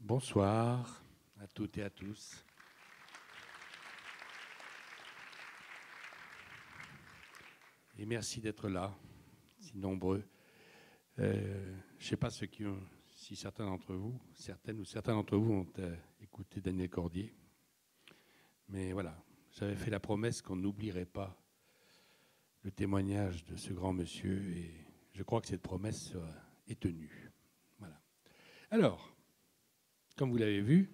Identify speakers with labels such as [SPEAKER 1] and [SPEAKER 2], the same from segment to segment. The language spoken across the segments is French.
[SPEAKER 1] Bonsoir à toutes et à tous. Et merci d'être là, si nombreux. Je ne sais pas si certains d'entre vous, certaines ou certains d'entre vous ont écouté Daniel Cordier. Mais voilà, j'avais fait la promesse qu'on n'oublierait pas le témoignage de ce grand monsieur et je crois que cette promesse est tenue. Voilà. Alors, comme vous l'avez vu,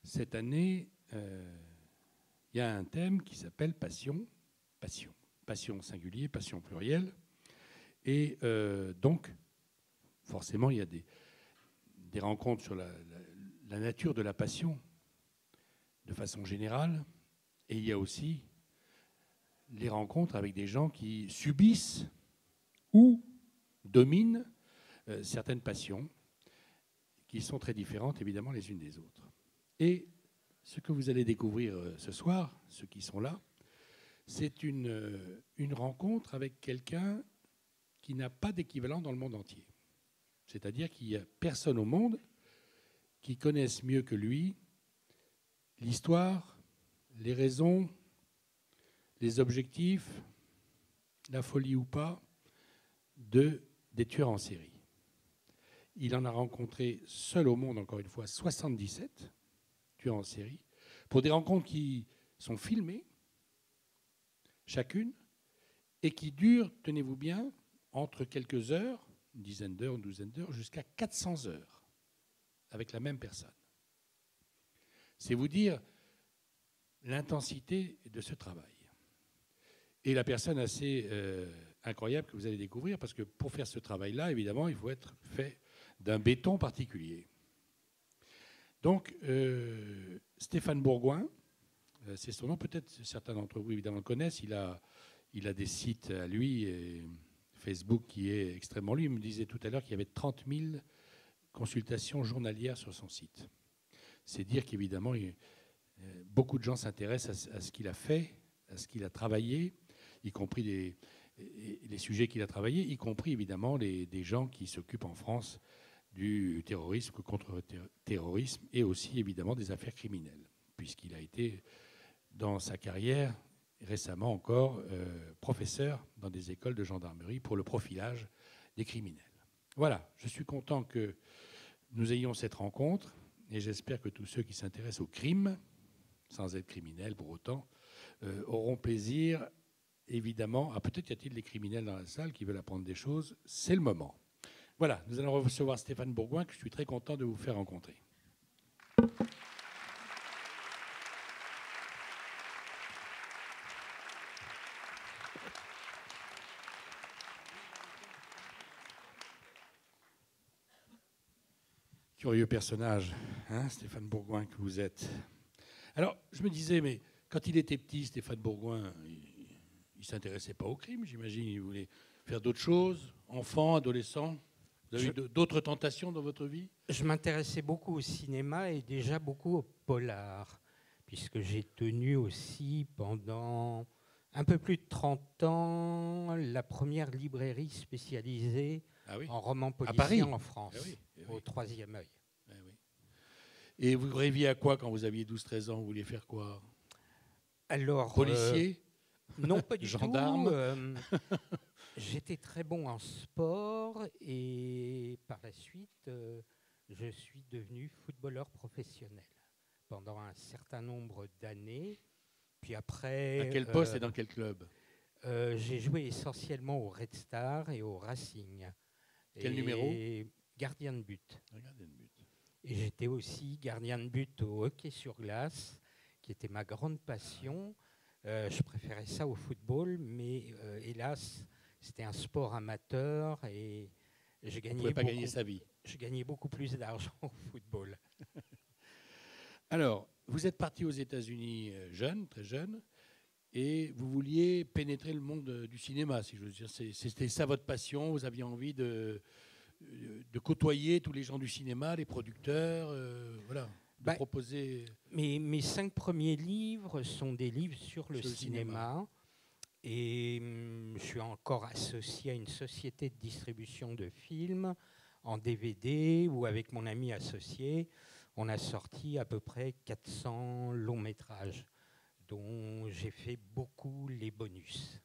[SPEAKER 1] cette année, il y a un thème qui s'appelle passion. Passion. Passion singulier, passion pluriel. Et donc, forcément, il y a des rencontres sur la nature de la passion de façon générale. Et il y a aussi les rencontres avec des gens qui subissent ou dominent certaines passions qui sont très différentes, évidemment, les unes des autres. Et ce que vous allez découvrir ce soir, ceux qui sont là, c'est une rencontre avec quelqu'un qui n'a pas d'équivalent dans le monde entier. C'est-à-dire qu'il n'y a personne au monde qui connaisse mieux que lui l'histoire, les raisons, les objectifs, la folie ou pas, des tueurs en série. Il en a rencontré seul au monde, encore une fois, 77 tueurs en série, pour des rencontres qui sont filmées, chacune, et qui durent, tenez-vous bien, entre quelques heures, une dizaine d'heures, une douzaine d'heures, jusqu'à 400 heures, avec la même personne. C'est vous dire l'intensité de ce travail. Et la personne assez incroyable que vous allez découvrir, parce que pour faire ce travail-là, évidemment, il faut être fait d'un béton particulier. Donc, Stéphane Bourgoin, c'est son nom, peut-être certains d'entre vous, évidemment, le connaissent. Il a des sites à lui, et Facebook qui est extrêmement lui. Il me disait tout à l'heure qu'il y avait 30 000 consultations journalières sur son site. C'est dire qu'évidemment, beaucoup de gens s'intéressent à ce qu'il a fait, à ce qu'il a travaillé, y compris les sujets qu'il a travaillés, y compris évidemment des gens qui s'occupent en France du terrorisme, contre-terrorisme, et aussi évidemment des affaires criminelles, puisqu'il a été, dans sa carrière, récemment encore, professeur dans des écoles de gendarmerie pour le profilage des criminels. Voilà, je suis content que nous ayons cette rencontre, et j'espère que tous ceux qui s'intéressent au crime, sans être criminels pour autant, auront plaisir, évidemment. Ah, peut-être y a-t-il des criminels dans la salle qui veulent apprendre des choses. C'est le moment. Voilà, nous allons recevoir Stéphane Bourgoin, que je suis très content de vous faire rencontrer. Curieux personnage, hein, Stéphane Bourgoin, que vous êtes. Alors, je me disais, mais quand il était petit, Stéphane Bourgoin, il ne s'intéressait pas au crime, j'imagine. Il voulait faire d'autres choses, enfant, adolescent. Vous avez eu d'autres tentations dans votre vie?
[SPEAKER 2] Je m'intéressais beaucoup au cinéma et déjà beaucoup au polar, puisque j'ai tenu aussi pendant un peu plus de 30 ans la première librairie spécialisée en romans policiers en France, au Troisième œil.
[SPEAKER 1] Et vous rêviez à quoi quand vous aviez 12-13 ans? Vous vouliez faire quoi?
[SPEAKER 2] Alors,
[SPEAKER 1] policier?
[SPEAKER 2] Non, pas du
[SPEAKER 1] gendarme.
[SPEAKER 2] tout. J'étais très bon en sport et par la suite, je suis devenu footballeur professionnel pendant un certain nombre d'années. Puis après,
[SPEAKER 1] à quel poste et dans quel club?
[SPEAKER 2] J'ai joué essentiellement au Red Star et au Racing.
[SPEAKER 1] Quel numéro?
[SPEAKER 2] Gardien de but.
[SPEAKER 1] Gardien de but.
[SPEAKER 2] Et j'étais aussi gardien de but au hockey sur glace, qui était ma grande passion. Je préférais ça au football, mais hélas, c'était un sport amateur et je gagnais
[SPEAKER 1] pas gagner sa vie.
[SPEAKER 2] Je gagnais beaucoup plus d'argent au football.
[SPEAKER 1] Alors, vous êtes parti aux États-Unis jeune, très jeune, et vous vouliez pénétrer le monde du cinéma, si je veux dire. C'était ça votre passion? Vous aviez envie de côtoyer tous les gens du cinéma, les producteurs, voilà, de proposer...
[SPEAKER 2] Mes 5 premiers livres sont des livres sur le cinéma. Et je suis encore associé à une société de distribution de films en DVD, où avec mon ami associé, on a sorti à peu près 400 longs métrages, dont j'ai fait beaucoup les bonus.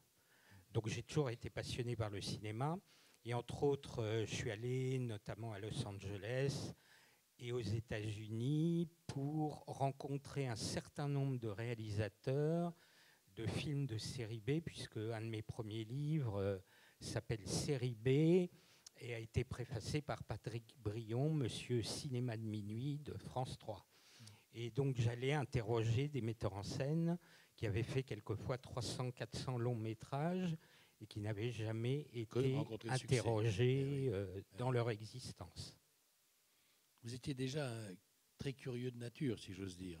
[SPEAKER 2] Donc j'ai toujours été passionné par le cinéma. Et entre autres, je suis allé notamment à Los Angeles et aux États-Unis pour rencontrer un certain nombre de réalisateurs de films de série B, puisque un de mes premiers livres s'appelle Série B et a été préfacé par Patrick Brion, Monsieur Cinéma de minuit de France 3. Et donc j'allais interroger des metteurs en scène qui avaient fait quelquefois 300-400 longs métrages et qui n'avaient jamais été interrogés dans leur existence.
[SPEAKER 1] Vous étiez déjà très curieux de nature, si j'ose dire.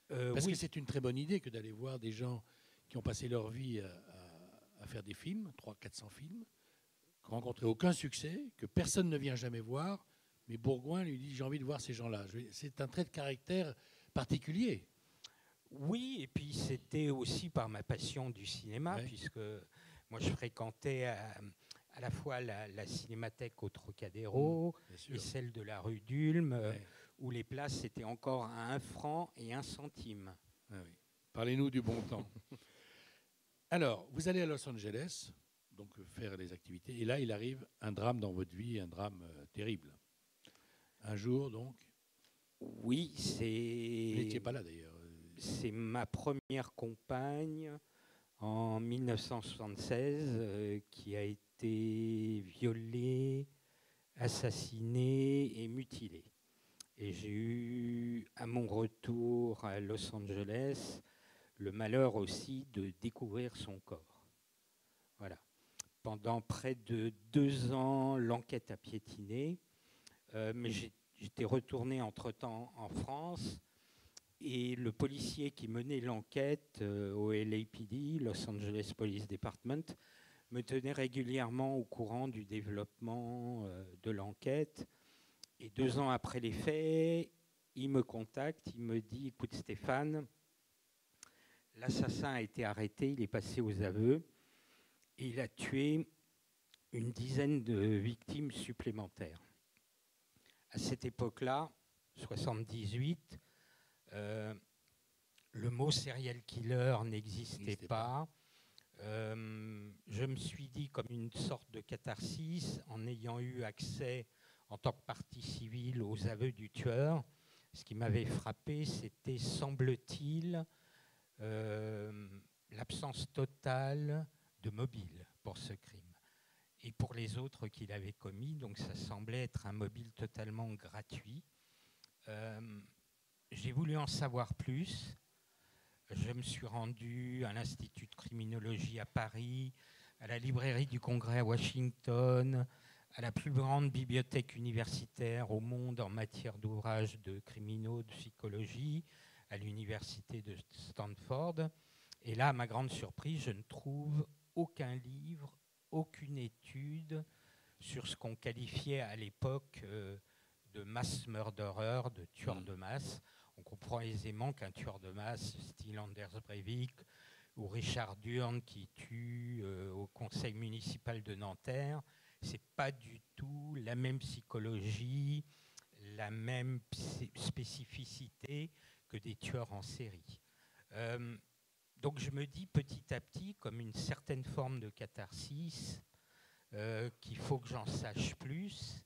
[SPEAKER 1] Hein. Parce que c'est une très bonne idée que d'aller voir des gens qui ont passé leur vie à faire des films, 300-400 films, qui n'ont rencontré aucun succès, que personne ne vient jamais voir, mais Bourgoin lui dit « j'ai envie de voir ces gens-là ». C'est un trait de caractère particulier.
[SPEAKER 2] Oui, et puis c'était aussi par ma passion du cinéma, puisque moi je fréquentais à la fois la cinémathèque au Trocadéro et celle de la rue d'Ulm, où les places étaient encore à 1 franc et 1 centime.
[SPEAKER 1] Ah oui. Parlez-nous du bon temps. Alors, vous allez à Los Angeles, donc faire les activités, et là il arrive un drame dans votre vie, un drame terrible. Un jour donc.
[SPEAKER 2] Oui, c'est.
[SPEAKER 1] Vous n'étiez pas là d'ailleurs.
[SPEAKER 2] C'est ma première compagne en 1976 qui a été violée, assassinée et mutilée. Et j'ai eu, à mon retour à Los Angeles, le malheur aussi de découvrir son corps. Voilà. Pendant près de 2 ans, l'enquête a piétiné, mais j'étais retourné entre-temps en France. Et le policier qui menait l'enquête au LAPD, Los Angeles Police Department, me tenait régulièrement au courant du développement de l'enquête. Et 2 ans après les faits, il me contacte, il me dit « Écoute Stéphane, l'assassin a été arrêté, il est passé aux aveux et il a tué une dizaine de victimes supplémentaires. » À cette époque-là, 78, le mot serial killer n'existait pas. Je me suis dit, comme une sorte de catharsis, en ayant eu accès en tant que partie civile aux aveux du tueur, ce qui m'avait frappé, c'était, semble-t-il, l'absence totale de mobile pour ce crime. Et pour les autres qu'il avait commis, donc ça semblait être un mobile totalement gratuit. J'ai voulu en savoir plus. Je me suis rendu à l'Institut de criminologie à Paris, à la librairie du Congrès à Washington, à la plus grande bibliothèque universitaire au monde en matière d'ouvrages de criminaux, de psychologie, à l'université de Stanford. Et là, à ma grande surprise, je ne trouve aucun livre, aucune étude sur ce qu'on qualifiait à l'époque de mass murderer, de tueur de masse. On comprend aisément qu'un tueur de masse, style Anders Breivik ou Richard Durn qui tue au conseil municipal de Nanterre, c'est pas du tout la même psychologie, la même spécificité que des tueurs en série. Donc je me dis petit à petit, comme une certaine forme de catharsis, qu'il faut que j'en sache plus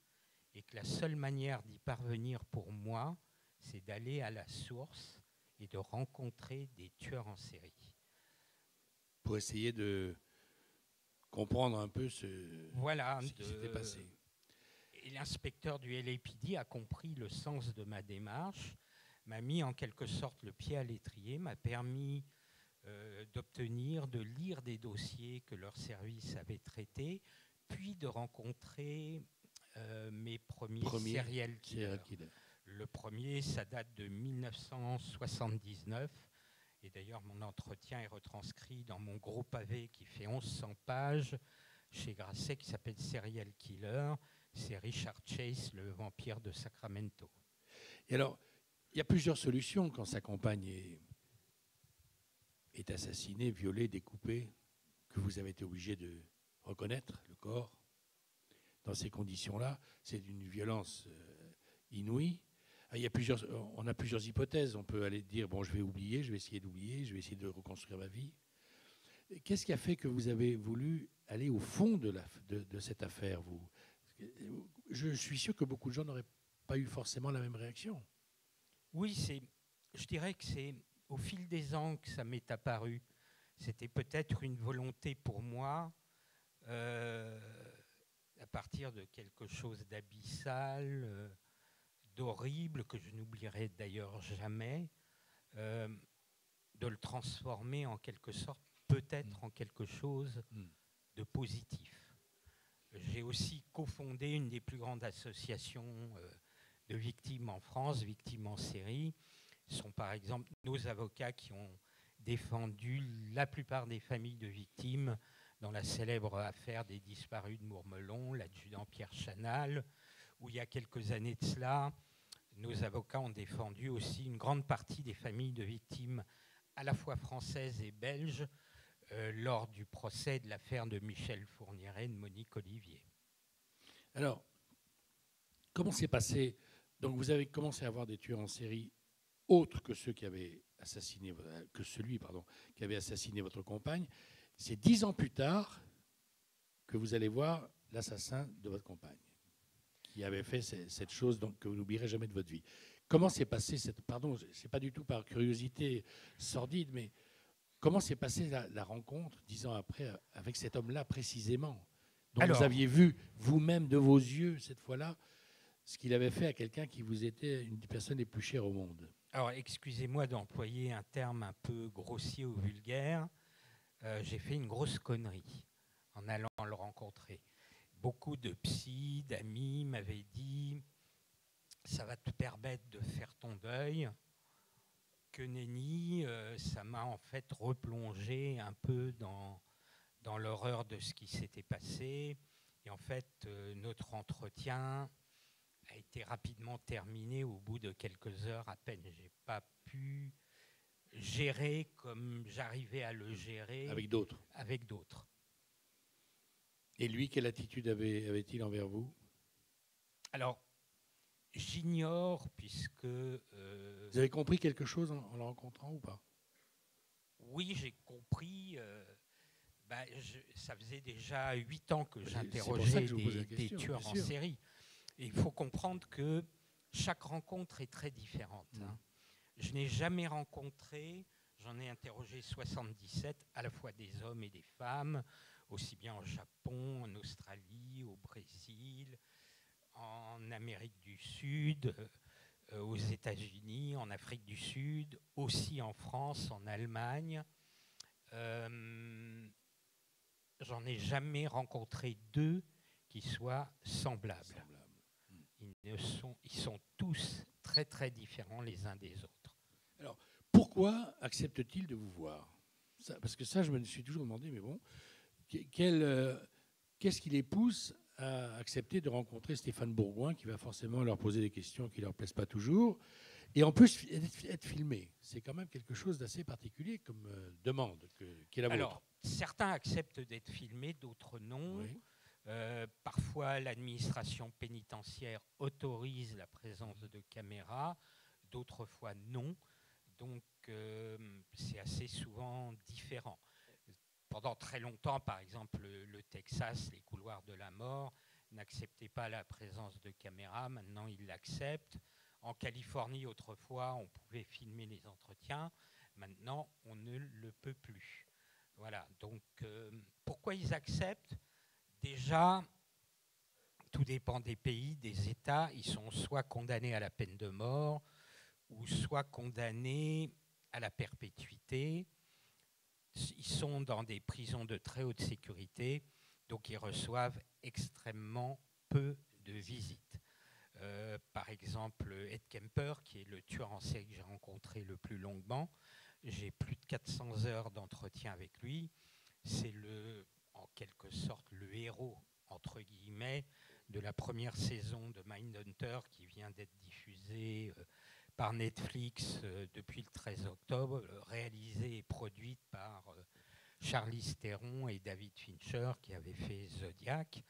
[SPEAKER 2] et que la seule manière d'y parvenir pour moi, c'est d'aller à la source et de rencontrer des tueurs en série.
[SPEAKER 1] Pour essayer de comprendre un peu ce qui s'était passé.
[SPEAKER 2] Et l'inspecteur du LAPD a compris le sens de ma démarche, m'a mis en quelque sorte le pied à l'étrier, m'a permis d'obtenir, de lire des dossiers que leur service avait traités, puis de rencontrer mes premiers serial killers. Le premier, ça date de 1979. Et d'ailleurs, mon entretien est retranscrit dans mon gros pavé qui fait 1100 pages chez Grasset, qui s'appelle Serial Killer. C'est Richard Chase, le vampire de Sacramento.
[SPEAKER 1] Et alors, il y a plusieurs solutions quand sa compagne est assassinée, violée, découpée, que vous avez été obligé de reconnaître le corps. Dans ces conditions-là, c'est d'une violence inouïe. Il y a on a plusieurs hypothèses. On peut aller dire, bon, je vais oublier, je vais essayer d'oublier, je vais essayer de reconstruire ma vie. Qu'est-ce qui a fait que vous avez voulu aller au fond de cette affaire, vous? Je suis sûr que beaucoup de gens n'auraient pas eu forcément la même réaction.
[SPEAKER 2] Oui, je dirais que c'est au fil des ans que ça m'est apparu. C'était peut-être une volonté pour moi, à partir de quelque chose d'abyssal, d'horrible, que je n'oublierai d'ailleurs jamais, de le transformer en quelque sorte, peut-être en quelque chose de positif. J'ai aussi cofondé une des plus grandes associations de victimes en France, Victimes en série. Ce sont par exemple nos avocats qui ont défendu la plupart des familles de victimes dans la célèbre affaire des disparus de Mourmelon, l'adjudant Pierre Chanal, où il y a quelques années de cela, nos avocats ont défendu aussi une grande partie des familles de victimes à la fois françaises et belges lors du procès de l'affaire de Michel Fourniret et de Monique Olivier.
[SPEAKER 1] Alors, comment s'est passé? Donc, vous avez commencé à avoir des tueurs en série autres que ceux qui avaient assassiné, qui avait assassiné votre compagne. C'est 10 ans plus tard que vous allez voir l'assassin de votre compagne, qui avait fait cette chose donc, que vous n'oublierez jamais de votre vie. Comment s'est passée pardon, c'est pas du tout par curiosité sordide, mais comment s'est passée la rencontre 10 ans après avec cet homme-là précisément, dont vous aviez vu vous-même de vos yeux cette fois-là ce qu'il avait fait à quelqu'un qui vous était une des personnes les plus chères au monde?
[SPEAKER 2] Alors, excusez-moi d'employer un terme un peu grossier ou vulgaire. J'ai fait une grosse connerie en allant le rencontrer. Beaucoup de psys, d'amis m'avaient dit « ça va te permettre de faire ton deuil ». Que nenni, ça m'a en fait replongé un peu dans l'horreur de ce qui s'était passé. Et en fait, notre entretien a été rapidement terminé au bout de quelques heures à peine. Je n'ai pas pu gérer comme j'arrivais à le gérer
[SPEAKER 1] avec d'autres. Et lui, quelle attitude avait-il envers vous?
[SPEAKER 2] Alors, j'ignore puisque...
[SPEAKER 1] Vous avez compris quelque chose en le rencontrant ou pas?
[SPEAKER 2] Oui, j'ai compris. Ça faisait déjà 8 ans que j'interrogeais des tueurs en série. Et il faut comprendre que chaque rencontre est très différente. Hein. Je n'ai jamais rencontré, j'en ai interrogé 77, à la fois des hommes et des femmes, aussi bien au Japon, en Australie, au Brésil, en Amérique du Sud, aux États-Unis, en Afrique du Sud, aussi en France, en Allemagne. J'en ai jamais rencontré deux qui soient semblables. Ils sont tous très très différents les uns des autres.
[SPEAKER 1] Alors, pourquoi accepte-t-il de vous voir? Parce que ça, je me suis toujours demandé, mais bon, qu'est-ce qui les pousse à accepter de rencontrer Stéphane Bourgoin, qui va forcément leur poser des questions qui ne leur plaisent pas toujours, et en plus être filmé? C'est quand même quelque chose d'assez particulier comme demande qui est la vôtre.
[SPEAKER 2] Alors, certains acceptent d'être filmés, d'autres non. Oui. Parfois, l'administration pénitentiaire autorise la présence de caméras, d'autres fois non. Donc, c'est assez souvent différent. Pendant très longtemps, par exemple, le Texas, les couloirs de la mort, n'acceptaient pas la présence de caméras. Maintenant, ils l'acceptent. En Californie, autrefois, on pouvait filmer les entretiens. Maintenant, on ne le peut plus. Voilà. Donc, pourquoi ils acceptent? Déjà, tout dépend des pays, des États. Ils sont soit condamnés à la peine de mort ou soit condamnés à la perpétuité. Ils sont dans des prisons de très haute sécurité, donc ils reçoivent extrêmement peu de visites. Par exemple, Ed Kemper, qui est le tueur en série que j'ai rencontré le plus longuement, j'ai plus de 400 heures d'entretien avec lui. C'est en quelque sorte le héros, entre guillemets, de la première saison de Mindhunter qui vient d'être diffusée par Netflix depuis le 13 octobre, réalisée et produite par Charlize Theron et David Fincher qui avaient fait Zodiac.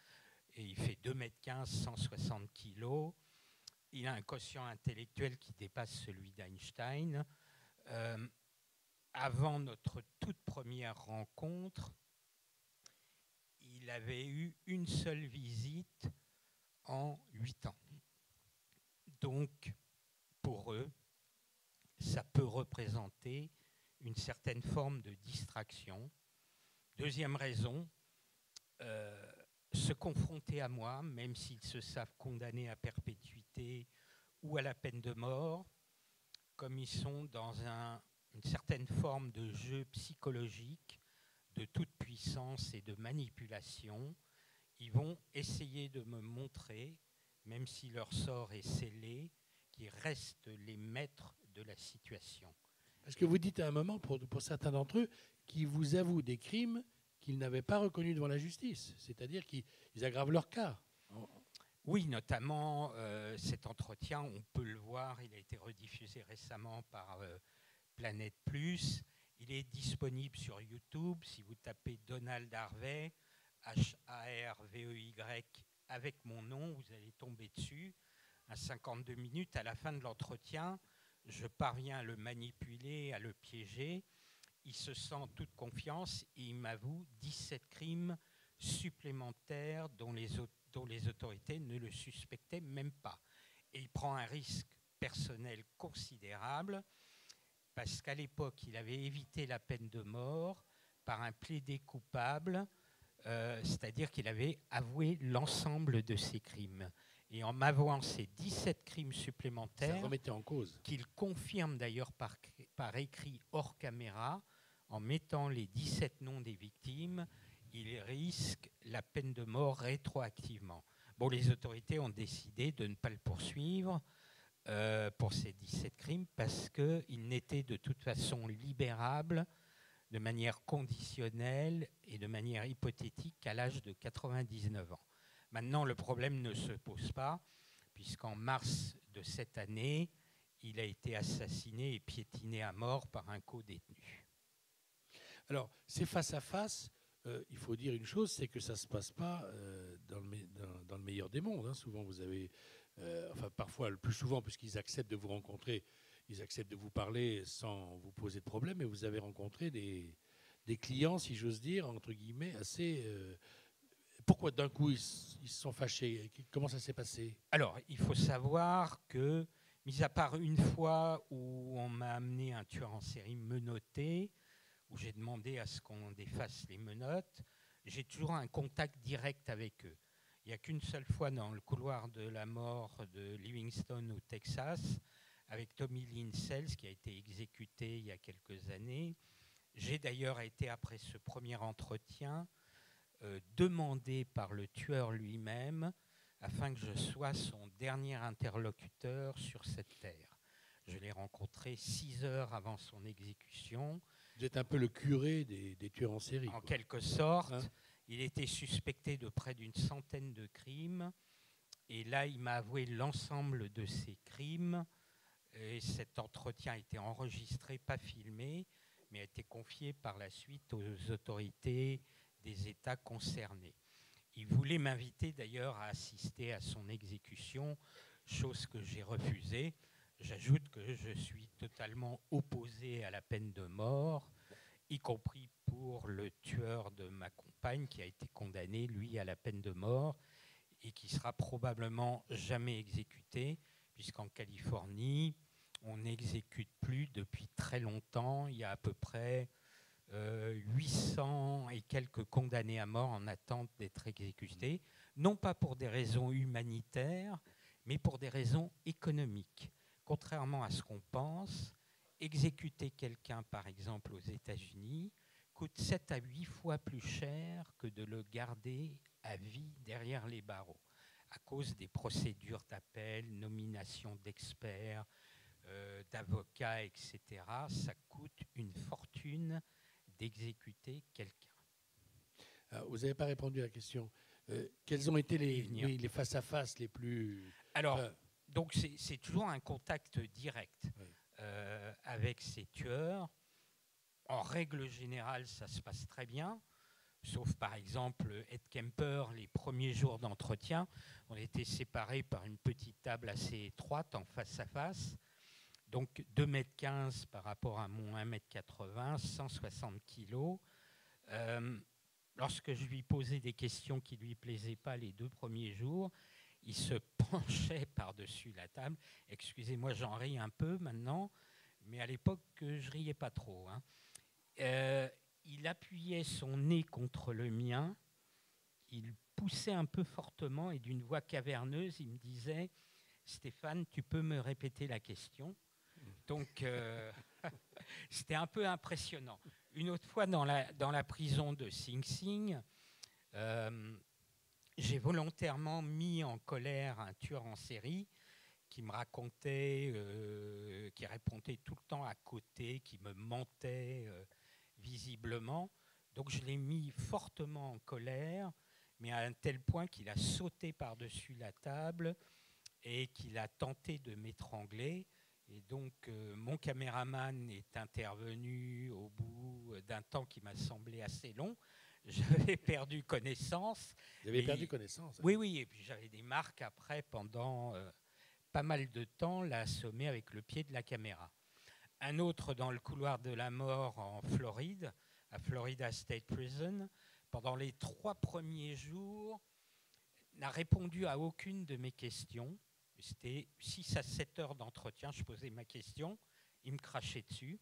[SPEAKER 2] Et il fait 2,15 m, 160 kg. il a un quotient intellectuel qui dépasse celui d'Einstein. Avant notre toute première rencontre, il avait eu une seule visite en 8 ans. Donc, pour eux, ça peut représenter une certaine forme de distraction. Deuxième raison, se confronter à moi, même s'ils se savent condamnés à perpétuité ou à la peine de mort, comme ils sont dans une certaine forme de jeu psychologique, de toute puissance et de manipulation, ils vont essayer de me montrer, même si leur sort est scellé, qu'ils restent les maîtres de la situation.
[SPEAKER 3] Parce que vous dites à un moment, pour certains d'entre eux, qui vous avouent des crimes qu'ils n'avaient pas reconnus devant la justice. C'est-à-dire qu'ils aggravent leur cas.
[SPEAKER 2] Oui, notamment cet entretien, on peut le voir, il a été rediffusé récemment par Planète Plus. Il est disponible sur YouTube. Si vous tapez Donald Harvey, Harvey, avec mon nom, vous allez tomber dessus. À 52 minutes, à la fin de l'entretien, je parviens à le manipuler, à le piéger. Il se sent en toute confiance et il m'avoue 17 crimes supplémentaires dont les autorités ne le suspectaient même pas. Et il prend un risque personnel considérable parce qu'à l'époque, il avait évité la peine de mort par un plaidé coupable, c'est-à-dire qu'il avait avoué l'ensemble de ses crimes. Et en m'avouant ces 17 crimes supplémentaires,
[SPEAKER 3] ça remettait en cause,
[SPEAKER 2] qu'il confirme d'ailleurs par écrit hors caméra, en mettant les 17 noms des victimes, il risque la peine de mort rétroactivement. Bon, les autorités ont décidé de ne pas le poursuivre pour ces 17 crimes parce qu'il n'était de toute façon libérable de manière conditionnelle et de manière hypothétique qu'à l'âge de 99 ans. Maintenant, le problème ne se pose pas, puisqu'en mars de cette année, il a été assassiné et piétiné à mort par un co-détenu.
[SPEAKER 3] Alors, ces face-à-face, il faut dire une chose, c'est que ça ne se passe pas dans le meilleur des mondes. Hein. Souvent, vous avez, enfin parfois, le plus souvent, puisqu'ils acceptent de vous rencontrer, ils acceptent de vous parler sans vous poser de problème, et vous avez rencontré des clients, si j'ose dire, entre guillemets, assez... Pourquoi d'un coup ils se sont fâchés? Comment ça s'est passé?
[SPEAKER 2] Alors, il faut savoir que, mis à part une fois où on m'a amené un tueur en série menotté, où j'ai demandé à ce qu'on défasse les menottes, j'ai toujours un contact direct avec eux. Il n'y a qu'une seule fois dans le couloir de la mort de Livingston au Texas, avec Tommy Lynn Sells, qui a été exécuté il y a quelques années. J'ai d'ailleurs été, après ce premier entretien, demandé par le tueur lui-même afin que je sois son dernier interlocuteur sur cette terre. Je l'ai rencontré 6 heures avant son exécution.
[SPEAKER 3] Vous êtes un peu le curé des tueurs en série.
[SPEAKER 2] En quelque sorte, hein? Il était suspecté de près d'une centaine de crimes. Et là, il m'a avoué l'ensemble de ces crimes. Et cet entretien a été enregistré, pas filmé, mais a été confié par la suite aux autorités des États concernés. Il voulait m'inviter d'ailleurs à assister à son exécution, chose que j'ai refusée. J'ajoute que je suis totalement opposé à la peine de mort, y compris pour le tueur de ma compagne qui a été condamné, lui, à la peine de mort et qui sera probablement jamais exécuté, puisqu'en Californie, on n'exécute plus depuis très longtemps. Il y a à peu près 800 et quelques condamnés à mort en attente d'être exécutés, non pas pour des raisons humanitaires, mais pour des raisons économiques. Contrairement à ce qu'on pense, exécuter quelqu'un, par exemple, aux États-Unis, coûte 7 à 8 fois plus cher que de le garder à vie derrière les barreaux, à cause des procédures d'appel, nomination d'experts, d'avocats, etc. Ça coûte une fortune d'exécuter quelqu'un.
[SPEAKER 3] Vous n'avez pas répondu à la question. Quels ont été les face-à-face les plus...
[SPEAKER 2] Alors, donc c'est toujours un contact direct avec ces tueurs. En règle générale, ça se passe très bien, Sauf par exemple Ed Kemper, les premiers jours d'entretien, on était séparés par une petite table assez étroite en face à face. Donc 2,15 m par rapport à mon 1,80 m, 160 kg. Lorsque je lui posais des questions qui ne lui plaisaient pas les 2 premiers jours, il se penchait par-dessus la table. Excusez-moi, j'en ris un peu maintenant, mais à l'époque, je riais pas trop. Il appuyait son nez contre le mien, il poussait un peu fortement et d'une voix caverneuse, il me disait « Stéphane, tu peux me répéter la question ?» Donc, c'était un peu impressionnant. Une autre fois, dans la prison de Sing Sing, j'ai volontairement mis en colère un tueur en série qui me racontait, qui répondait tout le temps à côté, qui me mentait visiblement. Donc je l'ai mis fortement en colère, mais à un tel point qu'il a sauté par-dessus la table et qu'il a tenté de m'étrangler. Et donc mon caméraman est intervenu au bout d'un temps qui m'a semblé assez long. J'avais perdu connaissance.
[SPEAKER 3] Vous avez perdu connaissance?
[SPEAKER 2] Oui, oui, et puis j'avais des marques après pendant pas mal de temps, l'a assommé avec le pied de la caméra. Un autre dans le couloir de la mort en Floride, à Florida State Prison, pendant les 3 premiers jours, n'a répondu à aucune de mes questions. C'était 6 à 7 heures d'entretien, je posais ma question, il me crachait dessus.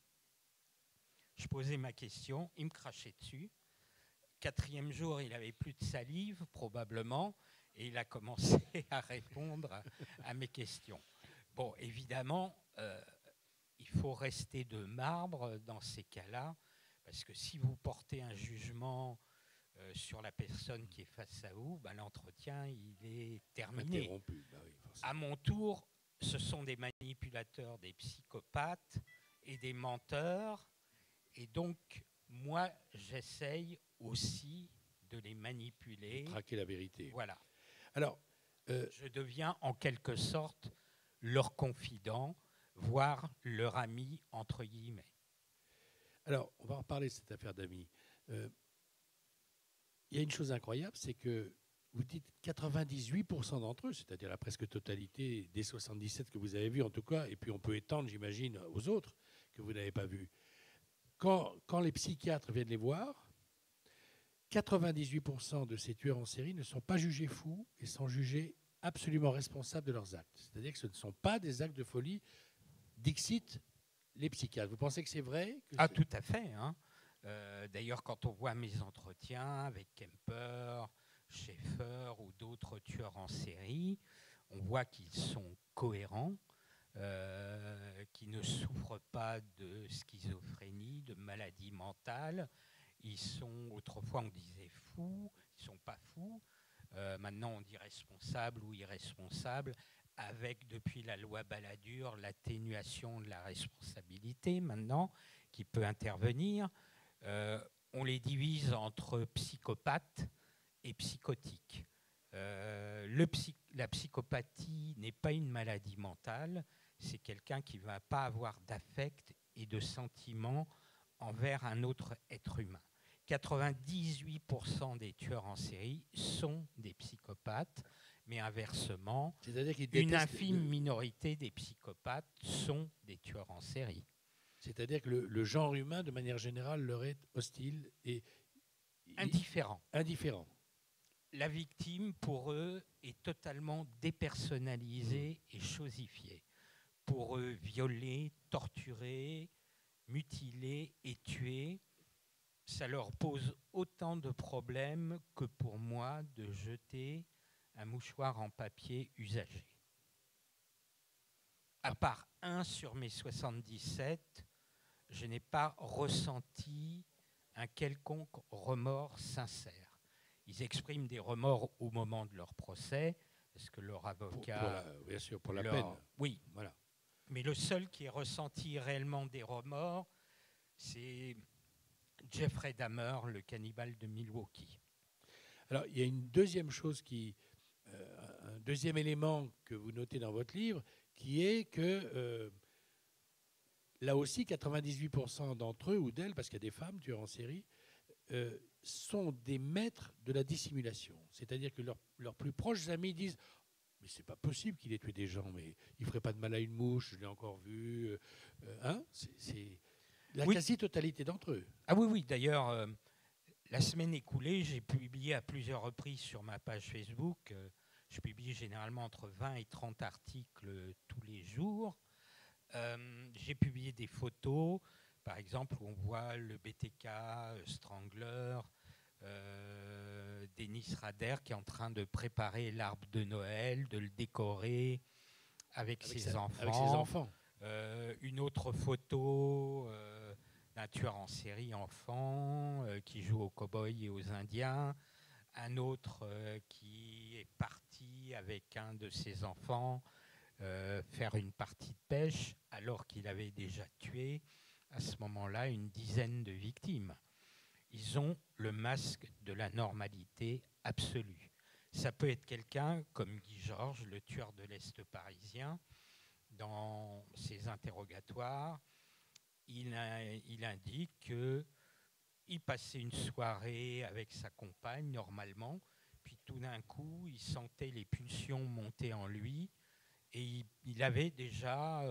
[SPEAKER 2] Je posais ma question, il me crachait dessus. 4e jour, il n'avait plus de salive, probablement, et il a commencé à répondre à mes questions. Bon, évidemment, il faut rester de marbre dans ces cas-là, parce que si vous portez un jugement sur la personne qui est face à vous, ben, l'entretien, il est terminé.
[SPEAKER 3] Interrompu, bah oui,
[SPEAKER 2] à mon tour, ce sont des manipulateurs, des psychopathes et des menteurs, et donc, moi, j'essaye aussi de les manipuler.
[SPEAKER 3] Traquer la vérité.
[SPEAKER 2] Voilà.
[SPEAKER 3] Alors,
[SPEAKER 2] je deviens en quelque sorte leur confident, voire leur ami, entre guillemets.
[SPEAKER 3] Alors, on va reparler de cette affaire d'amis. Il y a une chose incroyable, c'est que vous dites 98% d'entre eux, c'est-à-dire la presque totalité des 77 que vous avez vus en tout cas, et puis on peut étendre, j'imagine, aux autres que vous n'avez pas vus. Quand les psychiatres viennent les voir, 98% de ces tueurs en série ne sont pas jugés fous et sont jugés absolument responsables de leurs actes. C'est-à-dire que ce ne sont pas des actes de folie, dixit les psychiatres. Vous pensez que c'est vrai que
[SPEAKER 2] tout à fait. D'ailleurs, quand on voit mes entretiens avec Kemper, Schaeffer ou d'autres tueurs en série, on voit qu'ils sont cohérents, qui ne souffrent pas de schizophrénie, de maladie mentale. Ils sont, autrefois on disait fous, ils ne sont pas fous. Maintenant on dit responsables ou irresponsables, avec depuis la loi Balladur l'atténuation de la responsabilité maintenant qui peut intervenir. On les divise entre psychopathes et psychotiques. La psychopathie n'est pas une maladie mentale, c'est quelqu'un qui ne va pas avoir d'affect et de sentiments envers un autre être humain. 98% des tueurs en série sont des psychopathes, mais inversement, une infime minorité des psychopathes sont des tueurs en série.
[SPEAKER 3] C'est-à-dire que le genre humain, de manière générale, leur est hostile et
[SPEAKER 2] indifférent.
[SPEAKER 3] Indifférent.
[SPEAKER 2] La victime, pour eux, est totalement dépersonnalisée et chosifiée. Pour eux, violer, torturer, mutiler et tuer, ça leur pose autant de problèmes que pour moi de jeter un mouchoir en papier usagé. À part un sur mes 77, je n'ai pas ressenti un quelconque remords sincère. Ils expriment des remords au moment de leur procès, parce que leur avocat...
[SPEAKER 3] bien sûr, pour la peine.
[SPEAKER 2] Oui,
[SPEAKER 3] voilà.
[SPEAKER 2] Mais le seul qui ait ressenti réellement des remords, c'est Jeffrey Dahmer, le cannibale de Milwaukee.
[SPEAKER 3] Alors, il y a une deuxième chose un deuxième élément que vous notez dans votre livre, qui est que là aussi, 98% d'entre eux ou d'elles, parce qu'il y a des femmes tueurs en série, sont des maîtres de la dissimulation. C'est-à-dire que leurs plus proches amis disent « Mais c'est pas possible qu'il ait tué des gens, mais il ferait pas de mal à une mouche, je l'ai encore vu. » Hein, c'est la quasi-totalité d'entre eux.
[SPEAKER 2] Ah oui, oui. D'ailleurs, la semaine écoulée, j'ai publié à plusieurs reprises sur ma page Facebook. Je publie généralement entre 20 et 30 articles tous les jours. J'ai publié des photos, par exemple, où on voit le BTK Strangler, Denis Rader qui est en train de préparer l'arbre de Noël, de le décorer avec ses enfants. Une autre photo d'un tueur en série enfant qui joue aux cow-boys et aux Indiens. Un autre qui est parti avec un de ses enfants faire une partie de pêche alors qu'il avait déjà tué à ce moment-là une dizaine de victimes. Ils ont le masque de la normalité absolue. Ça peut être quelqu'un comme Guy Georges, le tueur de l'Est parisien. Dans ses interrogatoires, il indique qu'il passait une soirée avec sa compagne normalement, puis tout d'un coup, il sentait les pulsions monter en lui et il avait déjà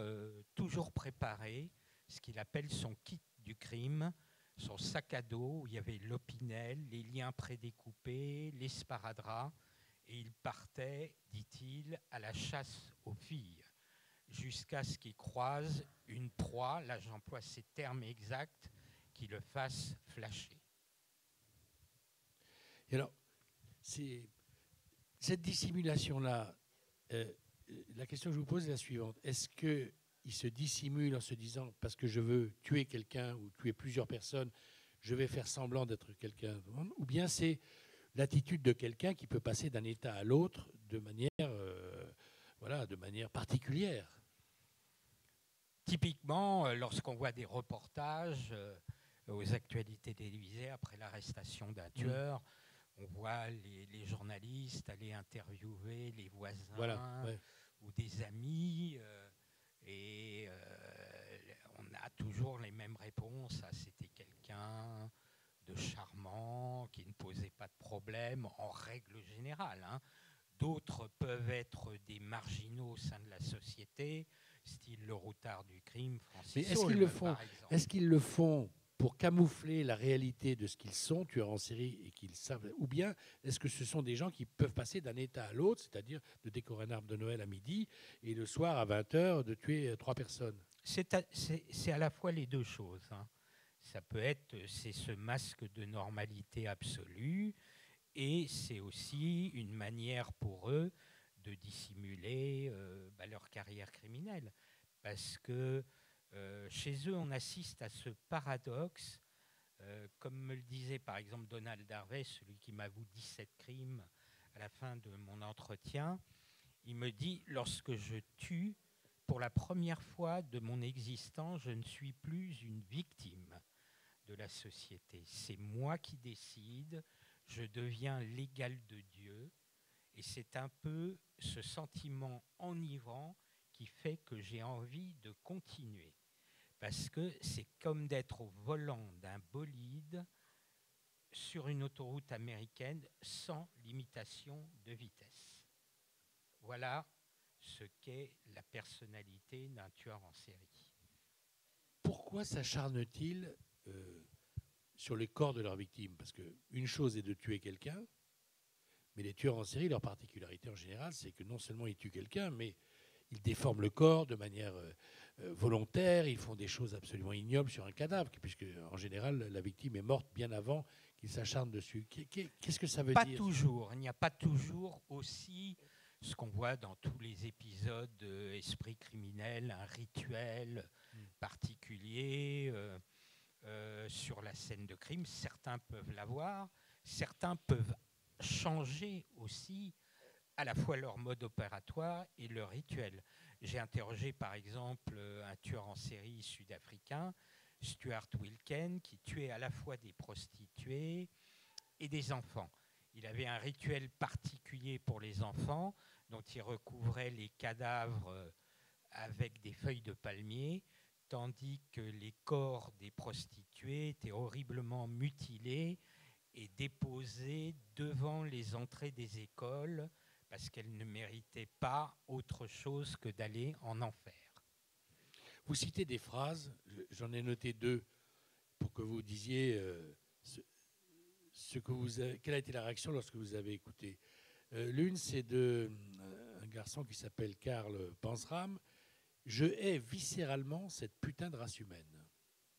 [SPEAKER 2] toujours préparé ce qu'il appelle son kit du crime, son sac à dos où il y avait l'opinel, les liens prédécoupés, les sparadraps, et il partait, dit-il, à la chasse aux filles, jusqu'à ce qu'il croise une proie, là j'emploie ces termes exacts, qui le fasse flasher.
[SPEAKER 3] Et alors, cette dissimulation-là, la question que je vous pose est la suivante. Est-ce qu'il se dissimule en se disant « parce que je veux tuer quelqu'un ou tuer plusieurs personnes, je vais faire semblant d'être quelqu'un » ou bien c'est l'attitude de quelqu'un qui peut passer d'un état à l'autre de manière particulière?
[SPEAKER 2] Typiquement, lorsqu'on voit des reportages aux actualités télévisées après l'arrestation d'un tueur, on voit les journalistes aller interviewer les voisins ou des amis et on a toujours les mêmes réponses. C'était quelqu'un de charmant, qui ne posait pas de problème en règle générale. Hein. D'autres peuvent être des marginaux au sein de la société, style le routard du crime, Francis Saulme, par exemple.
[SPEAKER 3] Est-ce qu'ils le font pour camoufler la réalité de ce qu'ils sont, tueurs en série, et qu'ils savent, ou bien est-ce que ce sont des gens qui peuvent passer d'un état à l'autre, c'est-à-dire de décorer un arbre de Noël à midi et le soir à 20h de tuer 3 personnes?
[SPEAKER 2] C'est à la fois les deux choses. Hein. Ça peut être, c'est ce masque de normalité absolue, et c'est aussi une manière pour eux de dissimuler leur carrière criminelle. Parce que chez eux, on assiste à ce paradoxe, comme me le disait par exemple Donald Harvey, celui qui m'avoue 17 crimes à la fin de mon entretien. Il me dit, lorsque je tue, pour la première fois de mon existence, je ne suis plus une victime de la société. C'est moi qui décide, je deviens l'égal de Dieu, et c'est un peu ce sentiment enivrant qui fait que j'ai envie de continuer. Parce que c'est comme d'être au volant d'un bolide sur une autoroute américaine sans limitation de vitesse. Voilà ce qu'est la personnalité d'un tueur en série.
[SPEAKER 3] Pourquoi s'acharnent-ils sur les corps de leurs victimes? Parce qu'une chose est de tuer quelqu'un, mais les tueurs en série, leur particularité en général, c'est que non seulement ils tuent quelqu'un, mais ils déforment le corps de manière volontaire, ils font des choses absolument ignobles sur un cadavre, puisque en général, la victime est morte bien avant qu'ils s'acharnent dessus. Qu'est-ce que ça veut dire?
[SPEAKER 2] Pas toujours. Il n'y a pas toujours aussi ce qu'on voit dans tous les épisodes Esprit criminel, un rituel particulier sur la scène de crime. Certains peuvent l'avoir, certains peuvent changer aussi à la fois leur mode opératoire et leur rituel. J'ai interrogé par exemple un tueur en série sud-africain, Stuart Wilken, qui tuait à la fois des prostituées et des enfants. Il avait un rituel particulier pour les enfants, dont il recouvrait les cadavres avec des feuilles de palmier, tandis que les corps des prostituées étaient horriblement mutilés et déposés devant les entrées des écoles parce qu'elles ne méritaient pas autre chose que d'aller en enfer.
[SPEAKER 3] Vous citez des phrases, j'en ai noté deux pour que vous disiez quelle a été la réaction lorsque vous avez écouté. L'une, c'est d'un garçon qui s'appelle Karl Pansram. Je hais viscéralement cette putain de race humaine.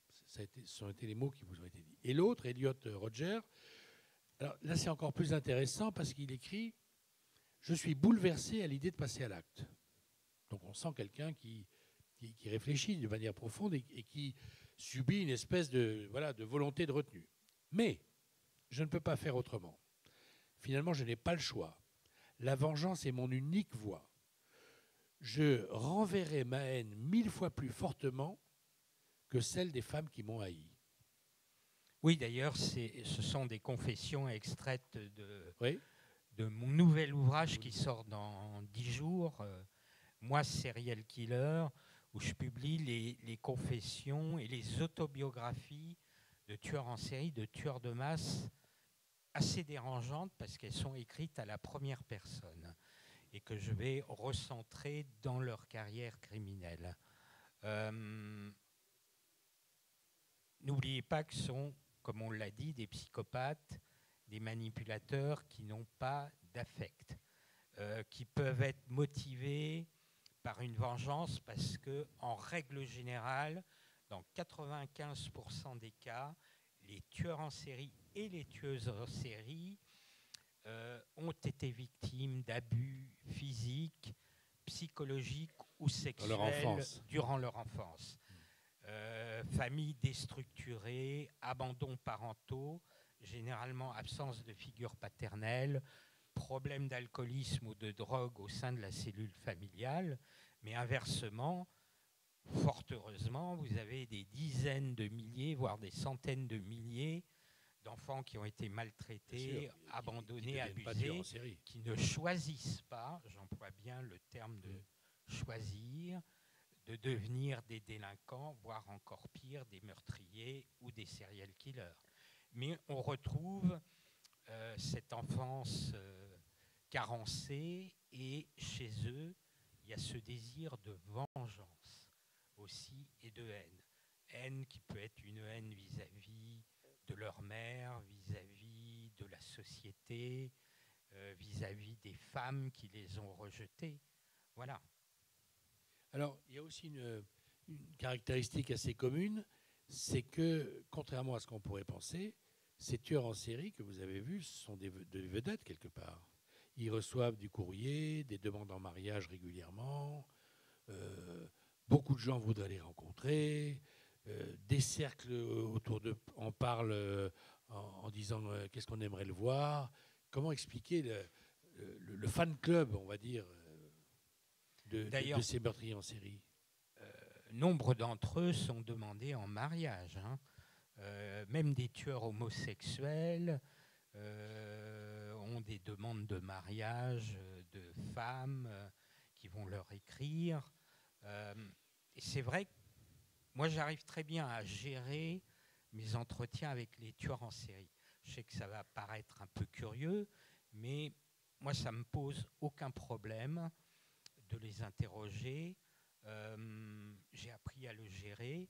[SPEAKER 3] Ce sont été les mots qui vous ont été dits. Et l'autre, Elliot Rodger, alors là c'est encore plus intéressant parce qu'il écrit « Je suis bouleversé à l'idée de passer à l'acte ». Donc on sent quelqu'un qui réfléchit de manière profonde et qui subit une espèce de volonté de retenue. Mais je ne peux pas faire autrement. Finalement, je n'ai pas le choix. La vengeance est mon unique voie. Je renverrai ma haine 1000 fois plus fortement que celle des femmes qui m'ont haï.
[SPEAKER 2] Oui, d'ailleurs, ce sont des confessions extraites
[SPEAKER 3] Oui.
[SPEAKER 2] de mon nouvel ouvrage qui sort dans 10 jours, Moi, serial killer, où je publie les confessions et les autobiographies de tueurs en série, de tueurs de masse, assez dérangeantes parce qu'elles sont écrites à la première personne et que je vais recentrer dans leur carrière criminelle. N'oubliez pas que ce sont, comme on l'a dit, des psychopathes, des manipulateurs qui n'ont pas d'affect, qui peuvent être motivés par une vengeance parce que, en règle générale, dans 95% des cas, les tueurs en série et les tueuses en série ont été victimes d'abus physiques, psychologiques ou sexuels durant leur enfance. Familles déstructurées, abandons parentaux, généralement absence de figure paternelle, problèmes d'alcoolisme ou de drogue au sein de la cellule familiale, mais inversement, fort heureusement, vous avez des dizaines de milliers, voire des centaines de milliers d'enfants qui ont été maltraités, abandonnés, abusés, qui ne choisissent pas, j'emploie bien le terme de choisir, de devenir des délinquants, voire encore pire, des meurtriers ou des serial killers. Mais on retrouve cette enfance carencée et chez eux, il y a ce désir de vengeance aussi et de haine. Haine qui peut être une haine vis-à-vis de leur mère, vis-à-vis de la société, vis-à-vis des femmes qui les ont rejetées. Voilà.
[SPEAKER 3] Alors, il y a aussi une caractéristique assez commune, c'est que, contrairement à ce qu'on pourrait penser, ces tueurs en série que vous avez vus sont des vedettes quelque part. Ils reçoivent du courrier, des demandes en mariage régulièrement. Beaucoup de gens voudraient les rencontrer. Des cercles autour d'eux en parlent en disant qu'est-ce qu'on aimerait le voir. Comment expliquer le fan club, on va dire, de ces meurtriers en série?
[SPEAKER 2] Nombre d'entre eux sont demandés en mariage. Même des tueurs homosexuels ont des demandes de mariage de femmes qui vont leur écrire. Et c'est vrai que moi, j'arrive très bien à gérer mes entretiens avec les tueurs en série. Je sais que ça va paraître un peu curieux, mais moi, ça ne me pose aucun problème de les interroger. J'ai appris à le gérer.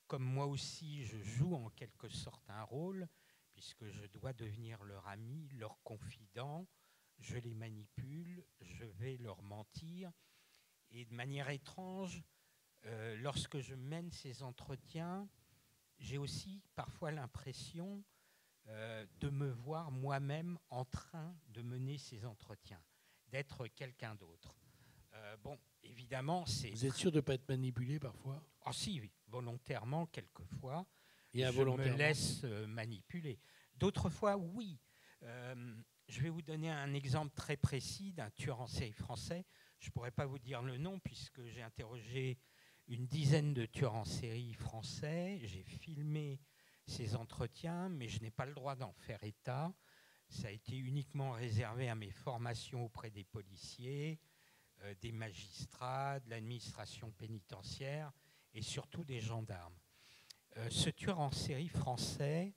[SPEAKER 2] Comme moi aussi, je joue en quelque sorte un rôle, puisque je dois devenir leur ami, leur confident. Je les manipule, je vais leur mentir. Et de manière étrange, lorsque je mène ces entretiens, j'ai aussi parfois l'impression de me voir moi-même en train de mener ces entretiens, d'être quelqu'un d'autre. Bon, évidemment, c'est...
[SPEAKER 3] Vous êtes sûr de ne pas être manipulé parfois?
[SPEAKER 2] Ah si, oui, volontairement, quelquefois.
[SPEAKER 3] Et
[SPEAKER 2] je me laisse manipuler. D'autres fois, oui. Je vais vous donner un exemple très précis d'un tueur en série français. Je ne pourrais pas vous dire le nom puisque j'ai interrogé une dizaine de tueurs en série français. J'ai filmé ces entretiens, mais je n'ai pas le droit d'en faire état. Ça a été uniquement réservé à mes formations auprès des policiers, des magistrats, de l'administration pénitentiaire et surtout des gendarmes. Ce tueur en série français,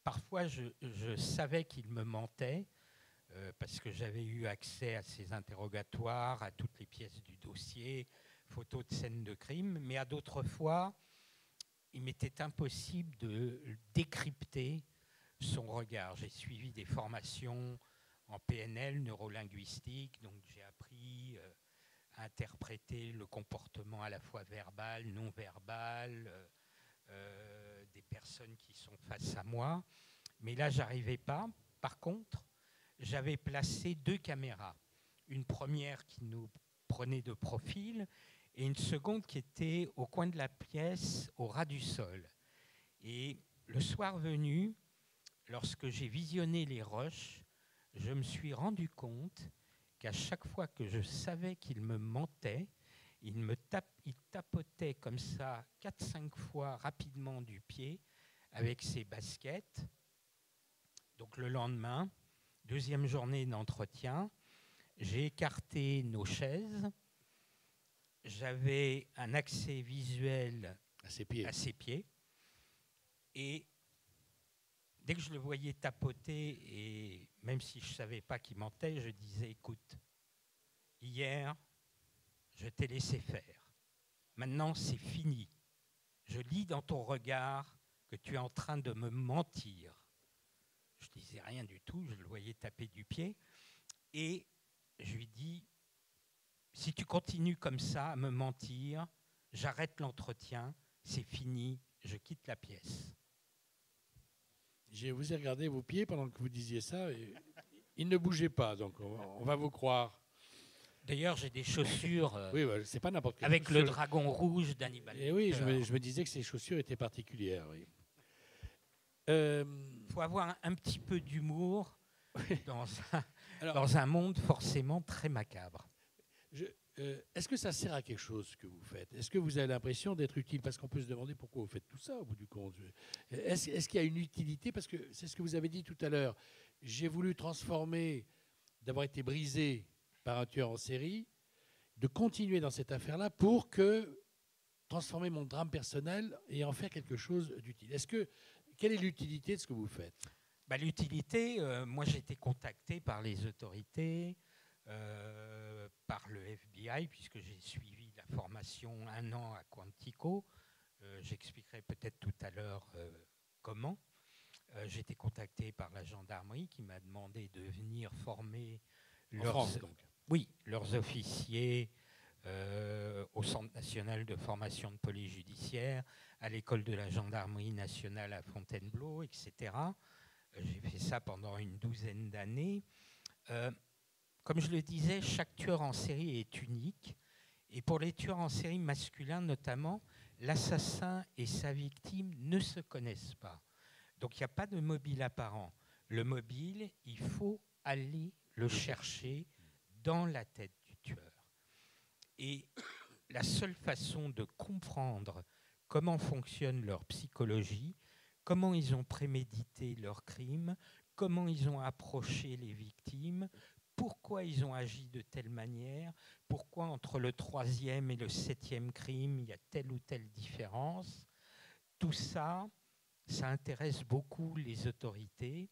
[SPEAKER 2] parfois je savais qu'il me mentait, parce que j'avais eu accès à ses interrogatoires, à toutes les pièces du dossier, photos de scènes de crime, mais à d'autres fois, il m'était impossible de décrypter son regard. J'ai suivi des formations en PNL, neurolinguistique, donc j'ai appris à interpréter le comportement à la fois verbal, non verbal, des personnes qui sont face à moi. Mais là, j'arrivais pas. Par contre, j'avais placé 2 caméras. Une première qui nous prenait de profil et une seconde qui était au coin de la pièce, au ras du sol. Et le soir venu, lorsque j'ai visionné les rushs, je me suis rendu compte qu'à chaque fois que je savais qu'il me mentait, il tapotait comme ça 4-5 fois rapidement du pied avec ses baskets. Donc le lendemain, deuxième journée d'entretien, j'ai écarté nos chaises. J'avais un accès visuel à ses pieds. Et dès que je le voyais tapoter, et même si je ne savais pas qu'il mentait, je disais, écoute, hier, je t'ai laissé faire. Maintenant, c'est fini. Je lis dans ton regard que tu es en train de me mentir. Je ne disais rien du tout, je le voyais taper du pied. Et je lui dis, si tu continues comme ça à me mentir, j'arrête l'entretien, c'est fini, je quitte la pièce.
[SPEAKER 3] Je vous ai regardé vos pieds pendant que vous disiez ça. Et ils ne bougeaient pas, donc on va vous croire.
[SPEAKER 2] D'ailleurs, j'ai des chaussures
[SPEAKER 3] oui, c'est pas n'importe quelle
[SPEAKER 2] avec
[SPEAKER 3] chaussure.
[SPEAKER 2] le dragon rouge d'Hannibal Lecter.
[SPEAKER 3] Et oui, je me disais que ces chaussures étaient particulières. Oui.
[SPEAKER 2] Faut avoir un petit peu d'humour dans un monde forcément très macabre.
[SPEAKER 3] Est-ce que ça sert à quelque chose ce que vous faites? Est-ce que vous avez l'impression d'être utile? Parce qu'on peut se demander pourquoi vous faites tout ça au bout du compte. Est-ce qu'il y a une utilité? Parce que c'est ce que vous avez dit tout à l'heure. J'ai voulu transformer, d'avoir été brisé par un tueur en série, de continuer dans cette affaire-là pour transformer mon drame personnel et en faire quelque chose d'utile. Quelle est l'utilité de ce que vous faites?
[SPEAKER 2] L'utilité, moi j'ai été contacté par les autorités, par le FBI, puisque j'ai suivi la formation 1 an à Quantico. J'expliquerai peut-être tout à l'heure comment. J'ai été contacté par la gendarmerie qui m'a demandé de venir former leurs officiers au Centre national de formation de police judiciaire, à l'école de la gendarmerie nationale à Fontainebleau, etc. J'ai fait ça pendant une 12aine d'années. Comme je le disais, chaque tueur en série est unique. Et pour les tueurs en série masculins notamment, l'assassin et sa victime ne se connaissent pas. Donc il n'y a pas de mobile apparent. Le mobile, il faut aller le chercher dans la tête du tueur. Et la seule façon de comprendre comment fonctionne leur psychologie, comment ils ont prémédité leurs crimes, comment ils ont approché les victimes, pourquoi ils ont agi de telle manière, pourquoi entre le 3e et le 7e crime, il y a telle ou telle différence. Tout ça, ça intéresse beaucoup les autorités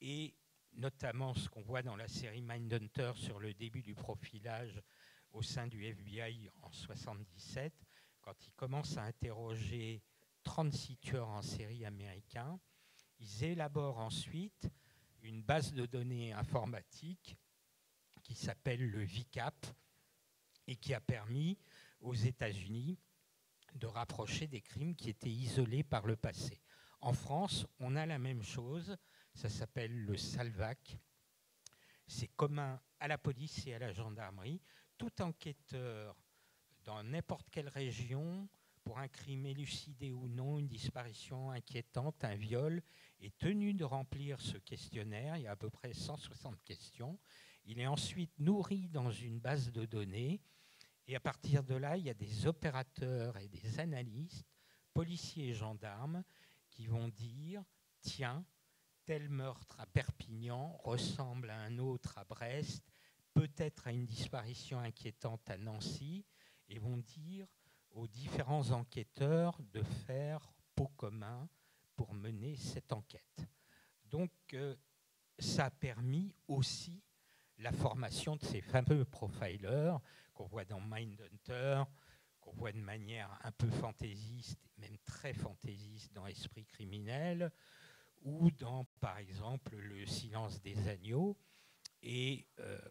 [SPEAKER 2] et notamment ce qu'on voit dans la série Mindhunter sur le début du profilage au sein du FBI en 1977, quand ils commencent à interroger 36 tueurs en série américains, ils élaborent ensuite une base de données informatique qui s'appelle le VCAP et qui a permis aux États-Unis de rapprocher des crimes qui étaient isolés par le passé. En France, on a la même chose, ça s'appelle le SALVAC. C'est commun à la police et à la gendarmerie. Tout enquêteur dans n'importe quelle région, pour un crime élucidé ou non, une disparition inquiétante, un viol, est tenu de remplir ce questionnaire. Il y a à peu près 160 questions. Il est ensuite nourri dans une base de données. Et à partir de là, il y a des opérateurs et des analystes, policiers et gendarmes, qui vont dire « Tiens, tel meurtre à Perpignan ressemble à un autre à Brest, peut-être à une disparition inquiétante à Nancy », et vont dire aux différents enquêteurs de faire pot commun pour mener cette enquête. Donc, ça a permis aussi la formation de ces fameux profilers qu'on voit dans Mindhunter, qu'on voit de manière un peu fantaisiste, même très fantaisiste dans Esprit criminel, ou dans, par exemple, Le silence des agneaux. Et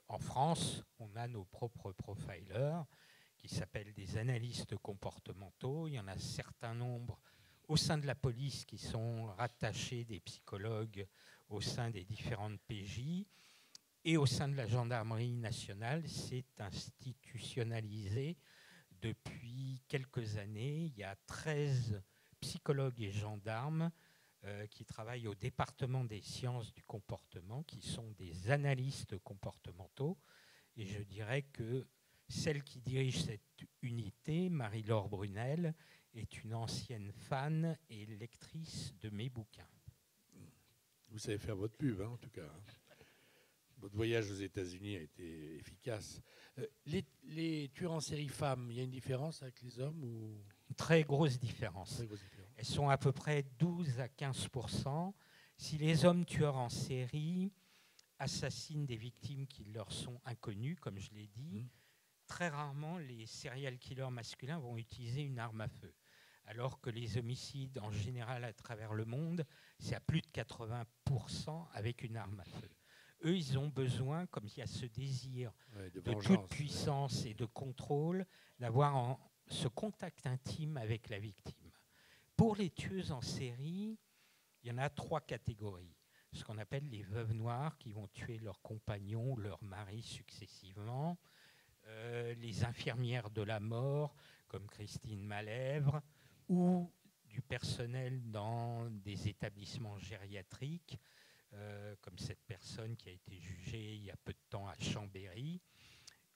[SPEAKER 2] en France, on a nos propres profilers qui s'appellent des analystes comportementaux. Il y en a un certain nombre au sein de la police qui sont rattachés des psychologues au sein des différentes PJ. Et au sein de la gendarmerie nationale, c'est institutionnalisé depuis quelques années. Il y a 13 psychologues et gendarmes qui travaillent au département des sciences du comportement, qui sont des analystes comportementaux. Et je dirais que celle qui dirige cette unité, Marie-Laure Brunel, est une ancienne fan et lectrice de mes bouquins.
[SPEAKER 3] Vous savez faire votre pub, hein, en tout cas. Votre voyage aux États-Unis a été efficace. Les tueurs en série femmes, il y a une différence avec les hommes ou...
[SPEAKER 2] Une très grosse différence.
[SPEAKER 3] Très grosse différence.
[SPEAKER 2] Elles sont à peu près 12 à 15%. Si les hommes tueurs en série assassinent des victimes qui leur sont inconnues, comme je l'ai dit, très rarement les serial killers masculins vont utiliser une arme à feu. Alors que les homicides, en général, à travers le monde, c'est à plus de 80% avec une arme à feu. Eux, ils ont besoin, comme il y a ce désir de toute puissance et de contrôle, d'avoir ce contact intime avec la victime. Pour les tueuses en série, il y en a 3 catégories. Ce qu'on appelle les veuves noires qui vont tuer leurs compagnons, leurs maris successivement. Les infirmières de la mort, comme Christine Malèvre, ou du personnel dans des établissements gériatriques, comme cette personne qui a été jugée il y a peu de temps à Chambéry,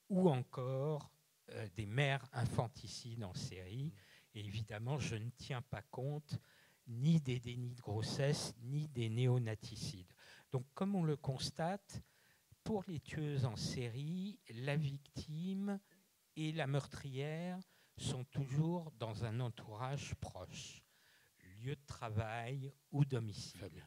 [SPEAKER 2] ou encore des mères infanticides en série. Et évidemment, je ne tiens pas compte ni des dénis de grossesse, ni des néonaticides. Donc, comme on le constate, pour les tueuses en série, la victime et la meurtrière sont toujours dans un entourage proche, lieu de travail ou domicile.
[SPEAKER 3] Famille.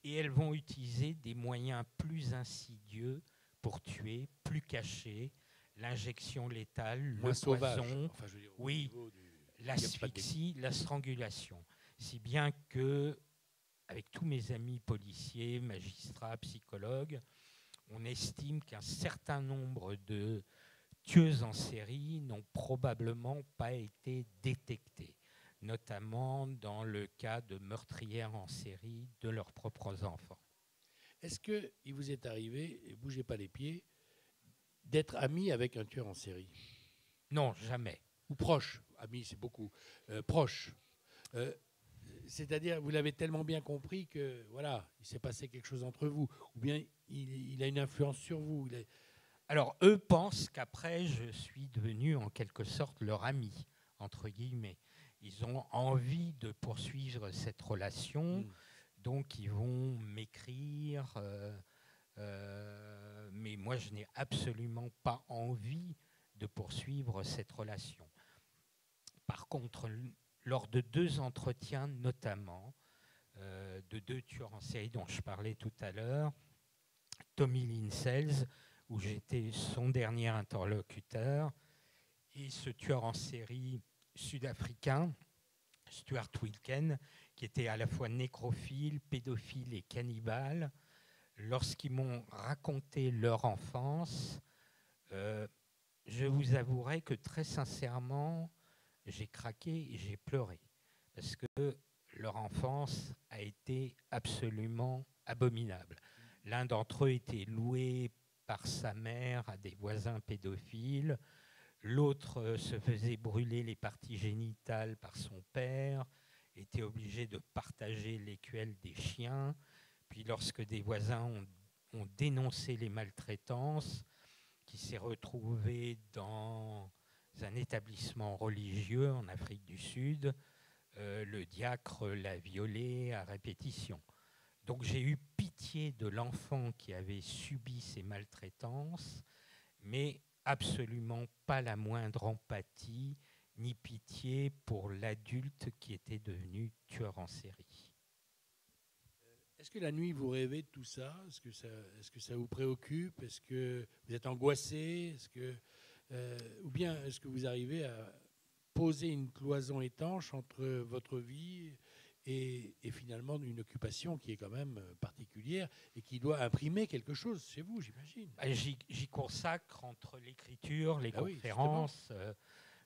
[SPEAKER 2] Et elles vont utiliser des moyens plus insidieux pour tuer, plus cachés, l'injection létale, le poison,
[SPEAKER 3] enfin, je veux dire,
[SPEAKER 2] oui, l'asphyxie, la strangulation. Si bien que, avec tous mes amis policiers, magistrats, psychologues, on estime qu'un certain nombre de tueuses en série n'ont probablement pas été détectées, notamment dans le cas de meurtrières en série de leurs propres enfants.
[SPEAKER 3] Est-ce qu'il vous est arrivé, et bougez pas les pieds, d'être ami avec un tueur en série?
[SPEAKER 2] Non, jamais.
[SPEAKER 3] Ou proche? Ami, c'est beaucoup. Proche. C'est-à-dire, vous l'avez tellement bien compris que, voilà, il s'est passé quelque chose entre vous, ou bien il a une influence sur vous.
[SPEAKER 2] Alors, eux pensent qu'après, je suis devenu en quelque sorte leur ami, entre guillemets. Ils ont envie de poursuivre cette relation, donc ils vont m'écrire, mais moi, je n'ai absolument pas envie de poursuivre cette relation. Par contre, lors de 2 entretiens notamment, de 2 tueurs en série dont je parlais tout à l'heure, Tommy Linsels, où j'étais son dernier interlocuteur, et ce tueur en série sud-africain, Stuart Wilken, qui était à la fois nécrophile, pédophile et cannibale, lorsqu'ils m'ont raconté leur enfance, je vous avouerai que très sincèrement, j'ai craqué et j'ai pleuré, parce que leur enfance a été absolument abominable. L'un d'entre eux était loué par sa mère à des voisins pédophiles, l'autre se faisait brûler les parties génitales par son père, était obligé de partager l'écuelle des chiens, puis lorsque des voisins ont dénoncé les maltraitances, qui s'est retrouvé dans un établissement religieux en Afrique du Sud, le diacre l'a violé à répétition. Donc j'ai eu pitié de l'enfant qui avait subi ces maltraitances, mais absolument pas la moindre empathie ni pitié pour l'adulte qui était devenu tueur en série.
[SPEAKER 3] Est-ce que la nuit, vous rêvez de tout ça? Est-ce que ça vous préoccupe? Est-ce que vous êtes angoissé? Ou bien est-ce que vous arrivez à poser une cloison étanche entre votre vie et finalement une occupation qui est quand même particulière et qui doit imprimer quelque chose chez vous, j'imagine?
[SPEAKER 2] J'y consacre entre l'écriture, les conférences.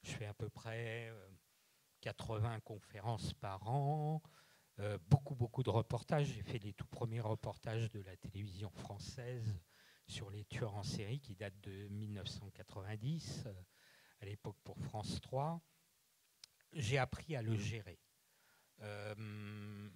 [SPEAKER 2] Je fais à peu près 80 conférences par an. Beaucoup de reportages. J'ai fait les tout premiers reportages de la télévision française sur les tueurs en série qui datent de 1990, à l'époque pour France 3. J'ai appris à le gérer. Il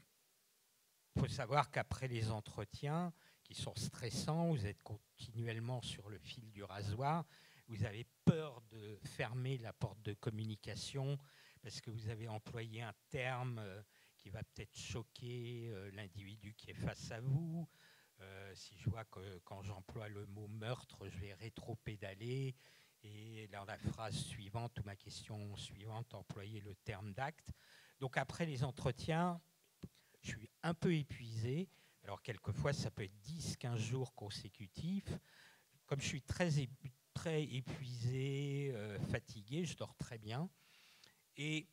[SPEAKER 2] faut savoir qu'après les entretiens, qui sont stressants, vous êtes continuellement sur le fil du rasoir, vous avez peur de fermer la porte de communication parce que vous avez employé un terme qui va peut-être choquer l'individu qui est face à vous. Si je vois que quand j'emploie le mot meurtre, je vais rétro-pédaler et dans la phrase suivante ou ma question suivante, employer le terme d'acte. Donc après les entretiens, je suis un peu épuisé. Alors quelquefois, ça peut être 10-15 jours consécutifs. Comme je suis très épuisé, fatigué, je dors très bien. Et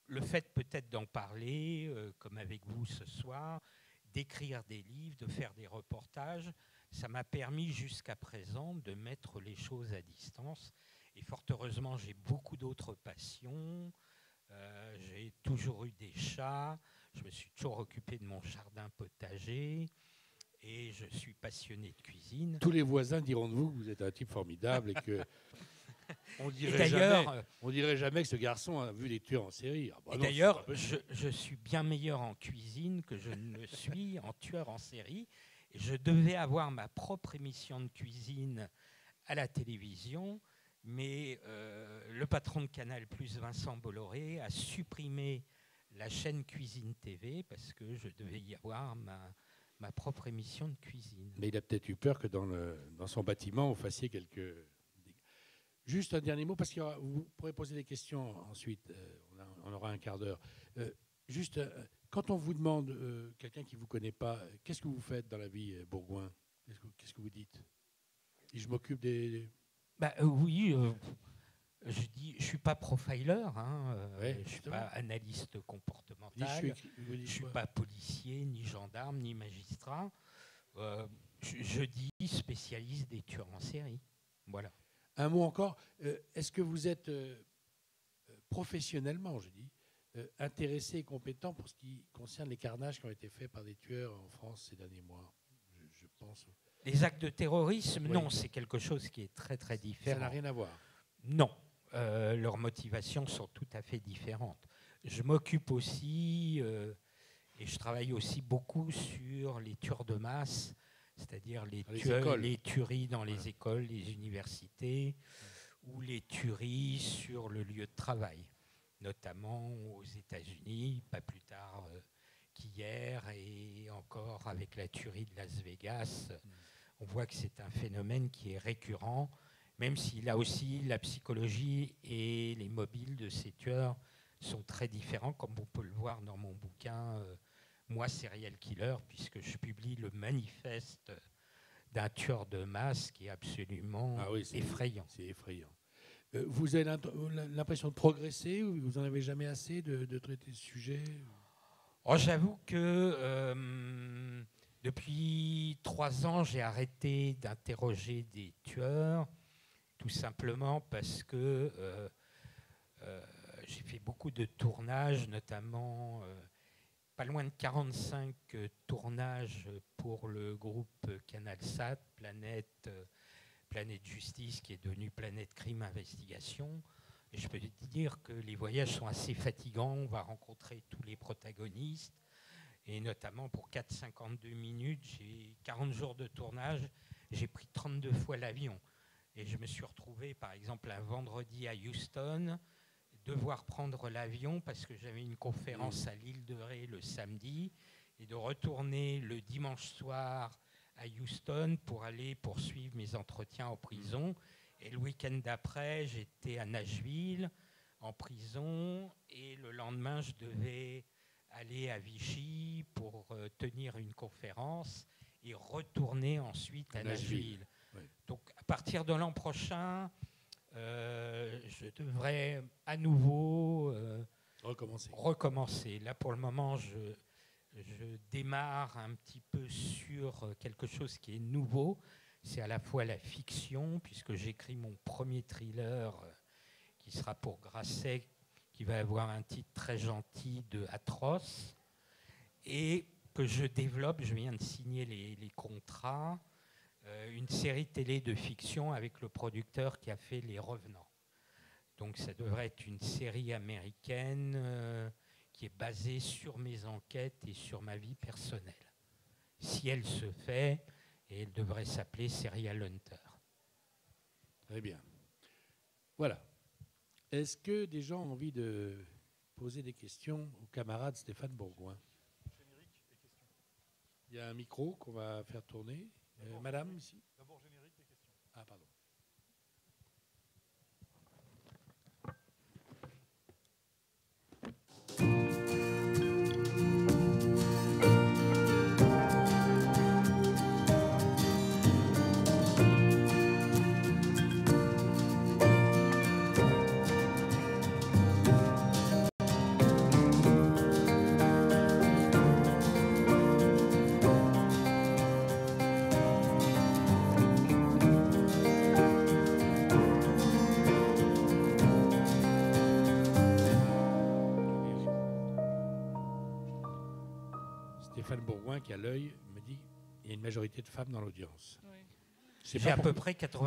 [SPEAKER 2] le fait peut-être d'en parler, comme avec vous ce soir, d'écrire des livres, de faire des reportages, ça m'a permis jusqu'à présent de mettre les choses à distance. Et fort heureusement, j'ai beaucoup d'autres passions. J'ai toujours eu des chats. Je me suis toujours occupé de mon jardin potager. Et je suis passionné de cuisine.
[SPEAKER 3] Tous les voisins diront de vous que vous êtes un type formidable et que... On dirait jamais que ce garçon a vu des tueurs en série. Ah bah
[SPEAKER 2] et
[SPEAKER 3] non,
[SPEAKER 2] d'ailleurs, je suis bien meilleur en cuisine que je ne le suis en tueur en série. Et je devais avoir ma propre émission de cuisine à la télévision, mais le patron de Canal+, Vincent Bolloré, a supprimé la chaîne Cuisine TV parce que je devais y avoir ma propre émission de cuisine.
[SPEAKER 3] Mais il a peut-être eu peur que dans son bâtiment, vous fassiez quelques... Juste un dernier mot, parce que vous pourrez poser des questions ensuite. On aura un quart d'heure. Juste, quand on vous demande, quelqu'un qui ne vous connaît pas, qu'est-ce que vous faites dans la vie, Bourgoin? Qu'est-ce que vous dites? Et je m'occupe des...
[SPEAKER 2] Oui, je ne suis pas profiler,
[SPEAKER 3] Ouais,
[SPEAKER 2] je ne suis pas analyste comportemental, je ne suis pas policier, ni gendarme, ni magistrat. Je dis spécialiste des tueurs en série. Voilà.
[SPEAKER 3] Un mot encore. Est-ce que vous êtes professionnellement, je dis, intéressé et compétent pour ce qui concerne les carnages qui ont été faits par des tueurs en France ces derniers mois? Je pense.
[SPEAKER 2] Les actes de terrorisme, oui. Non, c'est quelque chose qui est très très différent.
[SPEAKER 3] Ça n'a rien à voir.
[SPEAKER 2] Non, leurs motivations sont tout à fait différentes. Je m'occupe aussi, et je travaille aussi beaucoup sur les tueurs de masse, c'est-à-dire les tueries dans les écoles, les universités, ou les tueries sur le lieu de travail, notamment aux États-Unis, pas plus tard qu'hier, et encore avec la tuerie de Las Vegas. On voit que c'est un phénomène qui est récurrent, même si là aussi la psychologie et les mobiles de ces tueurs sont très différents, comme on peut le voir dans mon bouquin Moi, serial killer, puisque je publie le manifeste d'un tueur de masse qui est absolument effrayant.
[SPEAKER 3] C'est effrayant. Vous avez l'impression de progresser ou vous n'en avez jamais assez de traiter ce sujet?
[SPEAKER 2] J'avoue que depuis 3 ans, j'ai arrêté d'interroger des tueurs, tout simplement parce que j'ai fait beaucoup de tournages, notamment... pas loin de 45 tournages pour le groupe CanalSat, Planète Justice, qui est devenu Planète Crime Investigation. Et je peux te dire que les voyages sont assez fatigants. On va rencontrer tous les protagonistes. Et notamment pour 4,52 minutes, j'ai 40 jours de tournage. J'ai pris 32 fois l'avion. Et je me suis retrouvé, par exemple, un vendredi à Houston, devoir prendre l'avion parce que j'avais une conférence à l'île de Ré le samedi et de retourner le dimanche soir à Houston pour aller poursuivre mes entretiens en prison. Et le week-end d'après, j'étais à Nashville, en prison et le lendemain, je devais aller à Vichy pour tenir une conférence et retourner ensuite à Nashville.
[SPEAKER 3] Oui.
[SPEAKER 2] Donc à partir de l'an prochain, je devrais à nouveau recommencer. Là pour le moment, je démarre un petit peu sur quelque chose qui est nouveau. C'est à la fois la fiction, puisque j'écris mon premier thriller qui sera pour Grasset, qui va avoir un titre très gentil de Atroce, et que je développe, je viens de signer les contrats, une série télé de fiction avec le producteur qui a fait Les Revenants. Donc ça devrait être une série américaine qui est basée sur mes enquêtes et sur ma vie personnelle. Si elle se fait, et elle devrait s'appeler Serial Hunter.
[SPEAKER 3] Très bien. Voilà. Est-ce que des gens ont envie de poser des questions au camarade Stéphane Bourgoin?
[SPEAKER 4] Générique et questions.
[SPEAKER 3] Il y a un micro qu'on va faire tourner. Madame, ici.
[SPEAKER 4] D'abord générique et questions.
[SPEAKER 3] Ah, pardon. Stéphane Bourgoin, qui a l'œil, me dit qu'il y a une majorité de femmes dans l'audience.
[SPEAKER 5] Oui.
[SPEAKER 3] C'est
[SPEAKER 2] J'ai à peu près 90